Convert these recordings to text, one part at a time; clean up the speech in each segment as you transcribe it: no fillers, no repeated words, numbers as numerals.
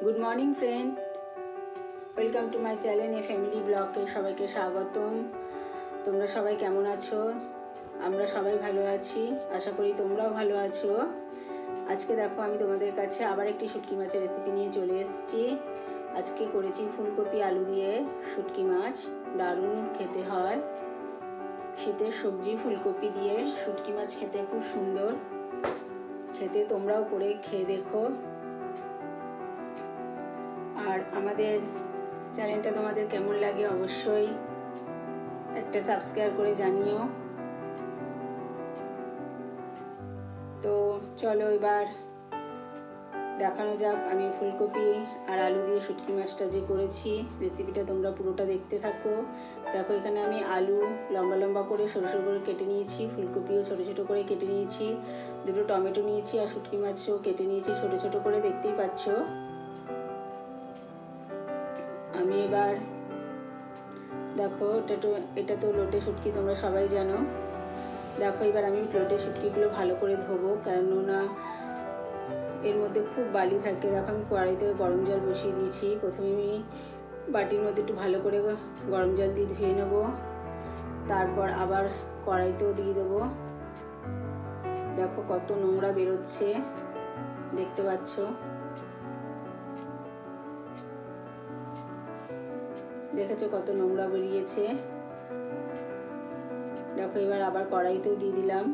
Good morning friend, welcome to my channel A family ব্লগে সবাইকে স্বাগতম। তোমরা সবাই কেমন আছো? আমরা সবাই ভালো আছি, আশা করি তোমরাও ভালো আছো। আজকে দেখো আমি তোমাদের কাছে আবার একটি শুটকি মাছের রেসিপি নিয়ে চলে এসেছি। আজকে করেছি ফুলকপি আলু দিয়ে শুটকি মাছ। দারুণ খেতে হয়। শীতের সবজি ফুলকপি দিয়ে শুটকি মাছ খেতে খুব সুন্দর খেতে, তোমরাও করে খেয়ে দেখো। আর আমাদের চ্যানেলটা তোমাদের কেমন লাগে অবশ্যই একটা সাবস্ক্রাইব করে জানিও। তো চলো এবার দেখানো যাক আমি ফুলকপি আর আলু দিয়ে শুটকি মাছটা যে করেছি। রেসিপিটা তোমরা পুরোটা দেখতে থাকো। দেখো এখানে আমি আলু লম্বা লম্বা করে সরু সরু করে কেটে নিয়েছি, ফুলকপিও ছোটো ছোটো করে কেটে নিয়েছি, দুটো টমেটো নিয়েছি আর শুটকি মাছও কেটে নিয়েছি ছোটো ছোটো করে, দেখতেই পাচ্ছ। আমি এবার দেখো এটা তো লোটে শুটকি, তোমরা সবাই জানো। দেখো এবার আমি লোটে শুটকিগুলো ভালো করে ধোবো, কেননা এর মধ্যে খুব বালি থাকে। দেখো আমি কড়াইতে গরম জল বসিয়ে দিয়েছি। প্রথমে আমি বাটির মধ্যে একটু ভালো করে গরম জল দিয়ে ধুয়ে নেব, তারপর আবার কড়াইতেও দিয়ে দেবো। দেখো কত নোংরা বেরোচ্ছে, দেখতে পাচ্ছ। দেখেছো কত নোংরা বেরিয়েছে। দেখো এবার আবার কড়াইতেও দিয়ে দিলাম।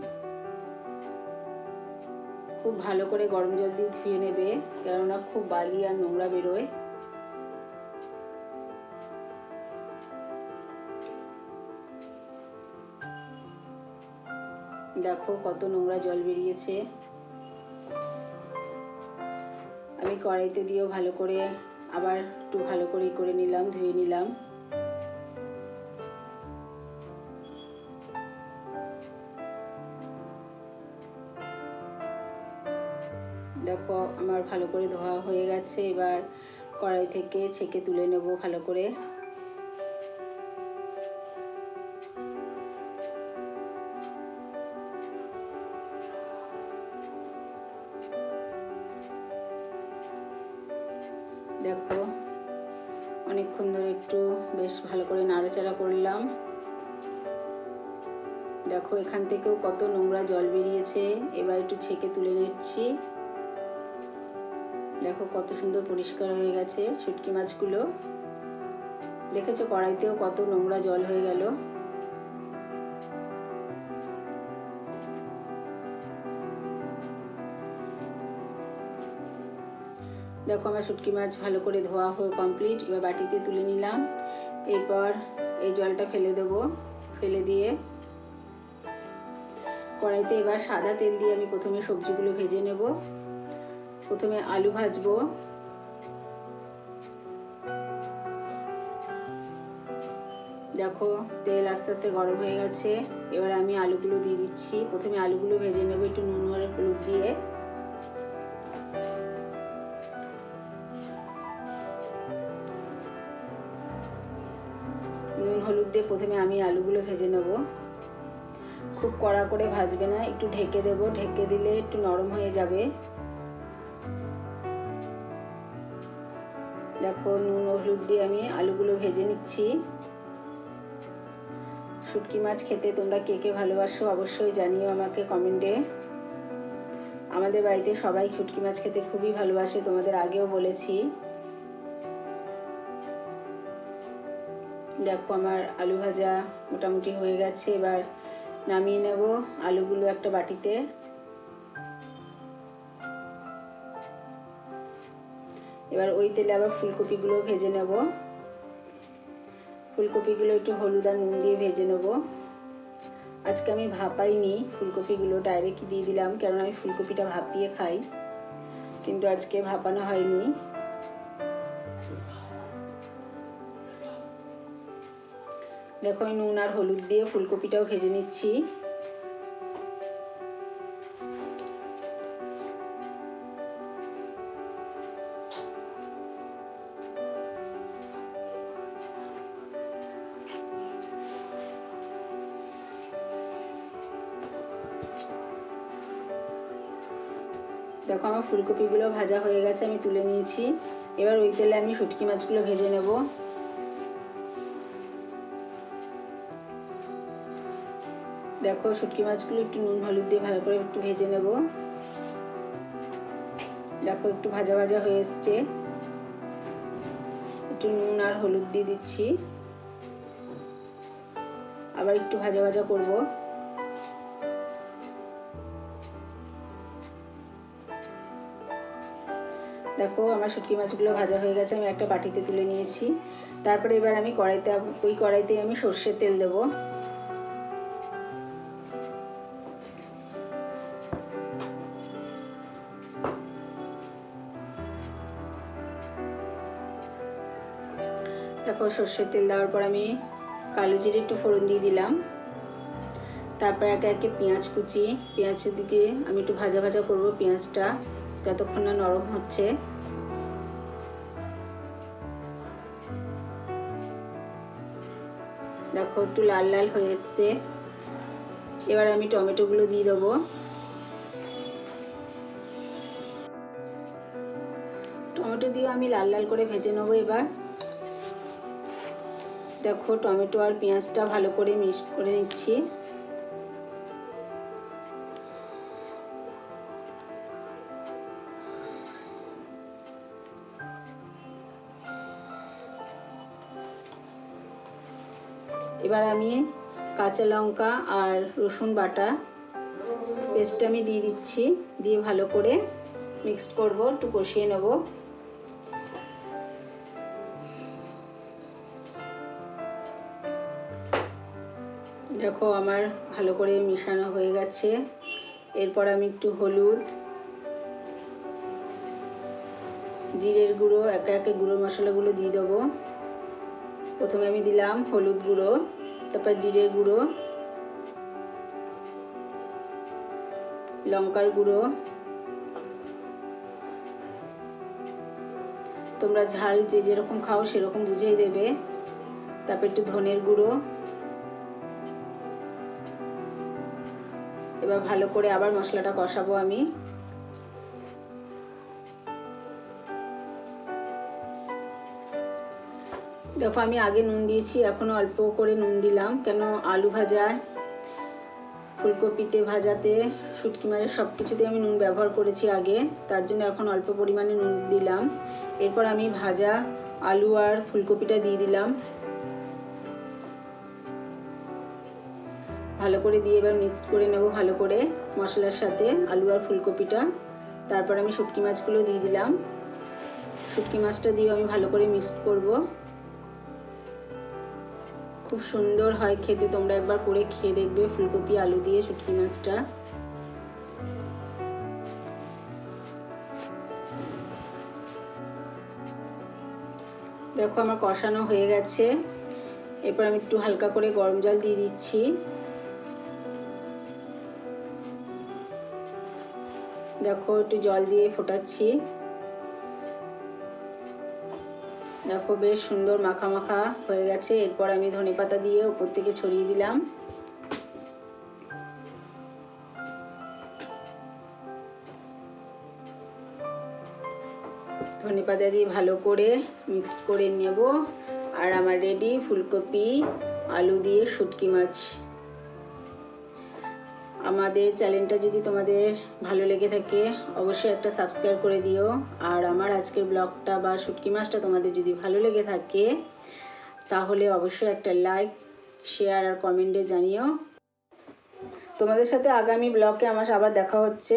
খুব ভালো করে গরম জল দিয়ে ধুয়ে নেবে, কেননা খুব বালি আর নোংরা বেরোয়। দেখো কত নোংরা জল বেরিয়েছে। আমি কড়াইতে দিয়েও ভালো করে আবার একটু ভালো করে নিলাম, ধুয়ে নিলাম। দেখো আমার ভালো করে ধোয়া হয়ে গেছে। এবার কড়াই থেকে ছেঁকে তুলে নেব ভালো করে। দেখো অনেকক্ষণ ধরে একটু বেশ ভালো করে নাড়াচাড়া করলাম। দেখো এখান থেকেও কত নোংরা জল বেরিয়েছে। এবার একটু ছেঁকে তুলে নিচ্ছি। দেখো কত সুন্দর পরিষ্কার হয়ে গেছে শুটকি মাছগুলো। দেখেছো কড়াইতেও কত নোংরা জল হয়ে গেল। দেখো আমার শুটকি মাছ ভালো করে ধোয়া হয়ে কমপ্লিট। এবার বাটিতে তুলে নিলাম। এরপর এই জলটা ফেলে দেবো। ফেলে দিয়ে কড়াইতে এবার সাদা তেল দিয়ে আমি প্রথমে সবজিগুলো ভেজে নেব। প্রথমে আলু ভাজবো। দেখো তেল আস্তে আস্তে গরম হয়ে গেছে। এবার আমি আলুগুলো দিয়ে দিচ্ছি। প্রথমে আলুগুলো ভেজে নেব একটু নুন আর হলুদ দিয়ে। নুন হলুদ দিয়ে প্রথমে আমি আলুগুলো ভেজে নেব। খুব কড়া করে ভাজবে না, একটু ঢেকে দেব। ঢেকে দিলে একটু নরম হয়ে যাবে। দেখো নুন হলুদ দিয়ে আমি আলুগুলো ভেজে নিচ্ছি। শুটকি মাছ খেতে তোমরা কে কে ভালোবাসো অবশ্যই জানিও আমাকে কমেন্টে। আমাদের বাড়িতে সবাই শুটকি মাছ খেতে খুবই ভালোবাসে, তোমাদের আগেও বলেছি। দেখো আমার আলু ভাজা মোটামুটি হয়ে গেছে। এবার নামিয়ে নেব আলুগুলো একটা বাটিতে। এবার ওই তেলে আবার ফুলকপিগুলো ভেজে নেব। ফুলকপিগুলো একটু হলুদ আর নুন দিয়ে ভেজে নেব। আজকে আমি ভাপাইনি ফুলকপিগুলো, ডাইরেক্ট দিয়ে দিলাম, কেননা আমি ফুলকপিটা ভাপিয়ে খাই, কিন্তু আজকে ভাপানো হয়নি। দেখো আমি নুন আর হলুদ দিয়ে ফুলকপিটাও ভেজে নিচ্ছি। দেখো আমার ফুলকপিগুলো ভাজা হয়ে গেছে, আমি তুলে নিয়েছি। এবার ওই তেলে আমি শুটকি মাছগুলো ভেজে নেব। দেখো শুটকি মাছগুলো একটু নুন হলুদ দিয়ে ভালো করে একটু ভেজে নেব। দেখো একটু ভাজা ভাজা হয়ে এসছে, একটু নুন আর হলুদ দিয়ে দিচ্ছি, আবার একটু ভাজা ভাজা করব। দেখো আমার শুটকি মাছগুলো ভাজা হয়ে গেছে, আমি একটা বাটিতে তুলে নিয়েছি। তারপরে এবার আমি ওই কড়াইতে আমি সর্ষের তেল দেব। দেখো সর্ষের তেল দেওয়ার পর আমি কালো জিরে একটু ফোড়ন দিয়ে দিলাম। তারপর একে একে পেঁয়াজ কুচি, পেঁয়াজের দিকে আমি একটু ভাজা ভাজা করব পেঁয়াজটা যতক্ষণ না নরম হচ্ছে। দেখো একটু লাল লাল হয়ে এসছে। এবার আমি টমেটোগুলো দিয়ে দেবো। টমেটো দিয়ে আমি লাল লাল করে ভেজে নেবো। এবার দেখো টমেটো আর পেঁয়াজটা ভালো করে মিক্স করে নিচ্ছি। এবার আমি কাঁচা লঙ্কা আর রসুন বাটা পেস্টটা আমি দিয়ে দিচ্ছি, দিয়ে ভালো করে মিক্স করব, একটু কষিয়ে নেব। দেখো আমার ভালো করে মিশানো হয়ে গেছে। এরপর আমি একটু হলুদ, জিরের গুঁড়ো, একে একে গুঁড়ো মশলাগুলো দিয়ে দেবো। প্রথমে আমি দিলাম হলুদ গুঁড়ো, তারপর জিরের গুঁড়ো, লঙ্কার গুঁড়ো, তোমরা ঝাল যে যেরকম খাও সেরকম বুঝেই দেবে। তারপর একটু ধনের গুঁড়ো। এবার ভালো করে আবার মশলাটা কষাবো আমি। দেখো আমি আগে নুন দিয়েছি, এখনো অল্প করে নুন দিলাম, কেন আলু ভাজা, ফুলকপিতে ভাজাতে, শুটকি মাছের সব কিছুতে আমি নুন ব্যবহার করেছি আগে, তার জন্য এখন অল্প পরিমাণে নুন দিলাম। এরপর আমি ভাজা আলু আর ফুলকপিটা দিয়ে দিলাম, ভালো করে দিয়ে এবার মিক্স করে নেব ভালো করে মশলার সাথে আলু আর ফুলকপিটা। তারপর আমি শুটকি মাছগুলো দিয়ে দিলাম, শুটকি মাছটা দিয়ে আমি ভালো করে মিক্স করব। খুব সুন্দর হয় খেতে, তোমরা একবার করে খেয়ে দেখবে ফুলকপি আলু দিয়ে শুটকি মাছটা। দেখো আমার কষানো হয়ে গেছে। এরপর আমি একটু হালকা করে গরম জল দিয়ে দিচ্ছি। দেখো একটু জল দিয়ে ফোটাচ্ছি। দেখো বেশ সুন্দর মাখা মাখা হয়ে গেছে। এরপর আমি ধনেপাতা দিয়ে উপর থেকে ছড়িয়ে দিলাম। ধনেপাতা দিয়ে ভালো করে মিক্সড করে নেব। আর আমার রেডি ফুলকপি আলু দিয়ে শুটকি মাছ। আমাদের চ্যানেলটা যদি তোমাদের ভালো লেগে থাকে অবশ্যই একটা সাবস্ক্রাইব করে দিও। আর আমার আজকের ব্লগটা বা শুটকি মাছটা তোমাদের যদি ভালো লেগে থাকে তাহলে অবশ্যই একটা লাইক, শেয়ার আর কমেন্টে জানিও। তোমাদের সাথে আগামী ব্লগে আমার আবার দেখা হচ্ছে।